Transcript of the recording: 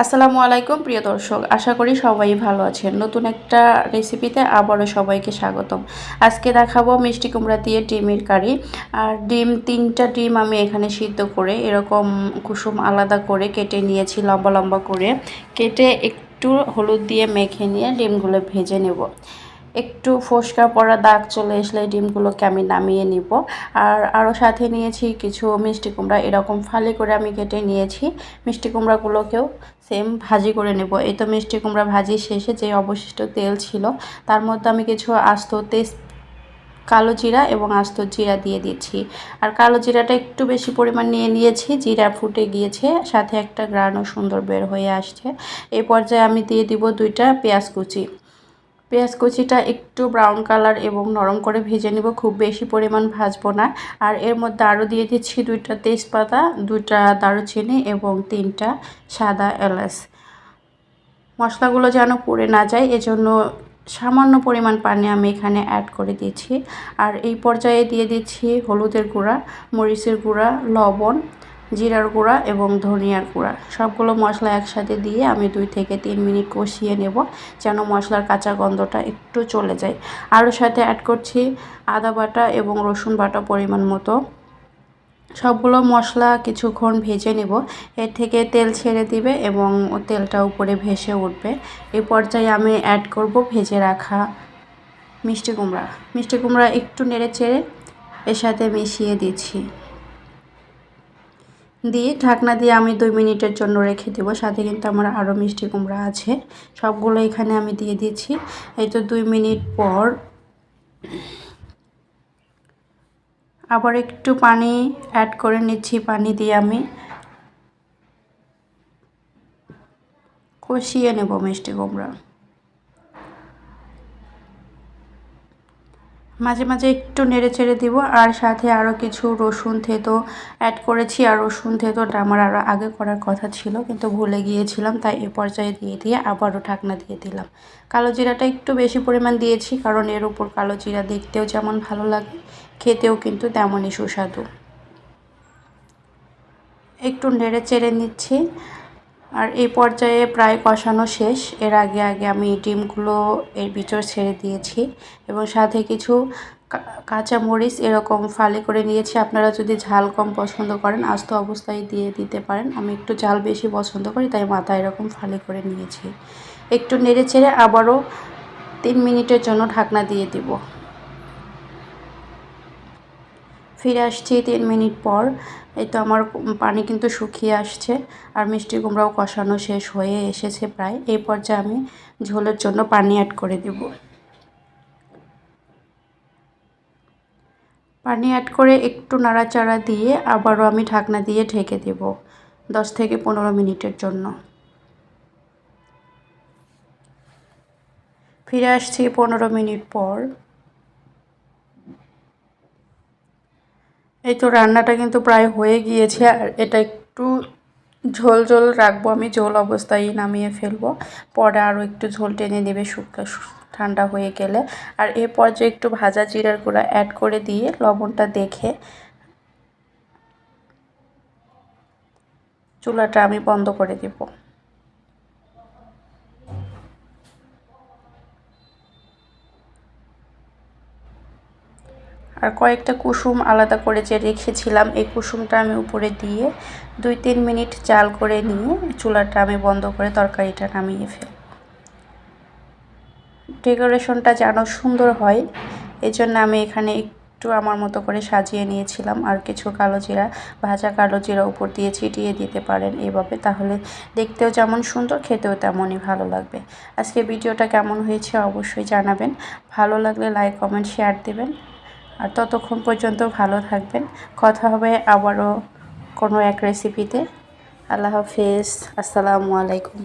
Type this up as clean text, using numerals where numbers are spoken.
আসসালামু আলাইকুম প্রিয় দর্শক, আশা করি সবাই ভালো আছেন। নতুন একটা রেসিপিতে আবারও সবাইকে স্বাগতম। আজকে দেখাবো মিষ্টি কুমড়া দিয়ে ডিমের কারি। আর তিনটা ডিম আমি এখানে সিদ্ধ করে এরকম কুসুম আলাদা করে কেটে নিয়েছি, লম্বা লম্বা করে কেটে একটু হলুদ দিয়ে মেখে নিয়ে ডিমগুলো ভেজে নেব। একটু ফোসকা পড়া দাগ চলে আসলে ডিমগুলোকে আমি নামিয়ে নিব। আর আরও সাথে নিয়েছি কিছু মিষ্টি কুমড়া, এরকম ফালি করে আমি কেটে নিয়েছি। মিষ্টি কুমড়াগুলোকেও সেম ভাজি করে নেব। এই তো মিষ্টি কুমড়া ভাজি শেষে যে অবশিষ্ট তেল ছিল তার মধ্যে আমি কিছু আস্ত কালো জিরা এবং আস্ত জিরা দিয়ে দিচ্ছি। আর কালো জিরাটা একটু বেশি পরিমাণ নিয়ে নিয়েছি, জিরা ফুটে গিয়েছে, সাথে একটা ঘ্রাণও সুন্দর বের হয়ে আসছে। এই পর্যায়ে আমি দিয়ে দিব 2টা পেঁয়াজ কুচি। পেঁয়াজ কুচিটা একটু ব্রাউন কালার এবং নরম করে ভেজে নেব, খুব বেশি পরিমাণ ভাজবো না। আর এর মধ্যে আরও দিয়ে দিচ্ছি 2টা তেজপাতা, 2টা দারুচিনি এবং 3টা সাদা এলাচ। মশলাগুলো যেন পুড়ে না যায় এজন্য সামান্য পরিমাণ পানি আমি এখানে অ্যাড করে দিচ্ছি। আর এই পর্যায়ে দিয়ে দিচ্ছি হলুদের গুঁড়া, মরিচের গুঁড়া, লবণ, জিরার গুঁড়া এবং ধনিয়ার গুঁড়া। সবগুলো মশলা একসাথে দিয়ে আমি 2 থেকে 3 মিনিট কষিয়ে নেব যেন মশলার কাঁচা গন্ধটা একটু চলে যায়। আরও সাথে অ্যাড করছি আদা বাটা এবং রসুন বাটা পরিমাণ মতো। সবগুলো মশলা কিছুক্ষণ ভেজে নেব, এর থেকে তেল ছেড়ে দিবে এবং তেলটা উপরে ভেসে উঠবে। এই পর্যায়ে আমি অ্যাড করব ভেজে রাখা মিষ্টি কুমড়া। মিষ্টি কুমড়া একটু নেড়ে চেড়ে এর সাথে মিশিয়ে দিচ্ছি, দিয়ে ঢাকনা দিয়ে আমি 2 মিনিটের জন্য রেখে দেবো। সাথে কিন্তু আমার আরও মিষ্টি কুমড়া আছে, সবগুলো এখানে আমি দিয়ে দিচ্ছি। এই তো 2 মিনিট পর আবার একটু পানি অ্যাড করে নিচ্ছি। পানি দিয়ে আমি কষিয়ে নেব মিষ্টি কুমড়া। মাঝে মাঝে একটু নেড়ে চেড়ে দিব। আর সাথে আরও কিছু রসুন থেতো অ্যাড করেছি। আর রসুন থেতোটা আমার আরও আগে করার কথা ছিল কিন্তু ভুলে গিয়েছিলাম, তাই এ পর্যায়ে দিয়ে আবারও ঢাকনা দিয়ে দিলাম। কালো জিরাটা একটু বেশি পরিমাণ দিয়েছি কারণ এর উপর কালো জিরা দেখতেও যেমন ভালো লাগে, খেতেও কিন্তু তেমনই সুস্বাদু। একটু নেড়ে চেড়ে নিচ্ছি। আর এই পর্যায়ে প্রায় কষানো শেষ। এর আগে আমি ডিমগুলো এর ভিতর ছেড়ে দিয়েছি এবং সাথে কিছু কাঁচা মরিচ এরকম ফালি করে নিয়েছি। আপনারা যদি ঝাল কম পছন্দ করেন আস্ত অবস্থায় দিয়ে দিতে পারেন। আমি একটু ঝাল বেশি পছন্দ করি তাই মাথায় এরকম ফালি করে নিয়েছি। একটু নেড়ে চেড়ে আবারও 3 মিনিটের জন্য ঢাকনা দিয়ে দিব। ফিরে আসছি 3 মিনিট পর। এই তো আমার পানি কিন্তু শুকিয়ে আসছে আর মিষ্টি কুমড়াও কষানো শেষ হয়ে এসেছে প্রায়। এই পর্যায়ে আমি ঝোলের জন্য পানি অ্যাড করে দেব। পানি অ্যাড করে একটু নাড়াচাড়া দিয়ে আবারও আমি ঢাকনা দিয়ে ঢেকে দেব 10 থেকে 15 মিনিটের জন্য। ফিরে আসছি 15 মিনিট পর। এই তো রান্নাটা কিন্তু প্রায় হয়ে গিয়েছে। আর এটা একটু ঝোল ঝোল রাখবো, আমি ঝোল অবস্থায় নামিয়ে ফেলবো, পরে আরও একটু ঝোল টেনে নেবে ঠান্ডা হয়ে গেলে। আর এর পর্যায়ে একটু ভাজা জিরার গুঁড়া অ্যাড করে দিয়ে লবণটা দেখে চুলাটা আমি বন্ধ করে দেব। আর কয়েকটা কুসুম আলাদা করে যে রেখেছিলাম এই কুসুমটা আমি উপরে দিয়ে 2-3 মিনিট জাল করে নিয়ে চুলাটা আমি বন্ধ করে তরকারিটা নামিয়ে ফেলব। ডেকোরেশনটা যেন সুন্দর হয় এজন্য আমি এখানে একটু আমার মতো করে সাজিয়ে নিয়েছিলাম। আর কিছু ভাজা কালো জিরা উপর দিয়ে ছিটিয়ে দিতে পারেন এভাবে, তাহলে দেখতেও যেমন সুন্দর খেতেও তেমনই ভালো লাগবে। আজকে ভিডিওটা কেমন হয়েছে অবশ্যই জানাবেন। ভালো লাগলে লাইক কমেন্ট শেয়ার দেবেন। আর ততক্ষণ পর্যন্ত ভালো থাকবেন। কথা হবে আবারও কোনো এক রেসিপিতে। আল্লাহ হাফেজ। আসসালামু আলাইকুম।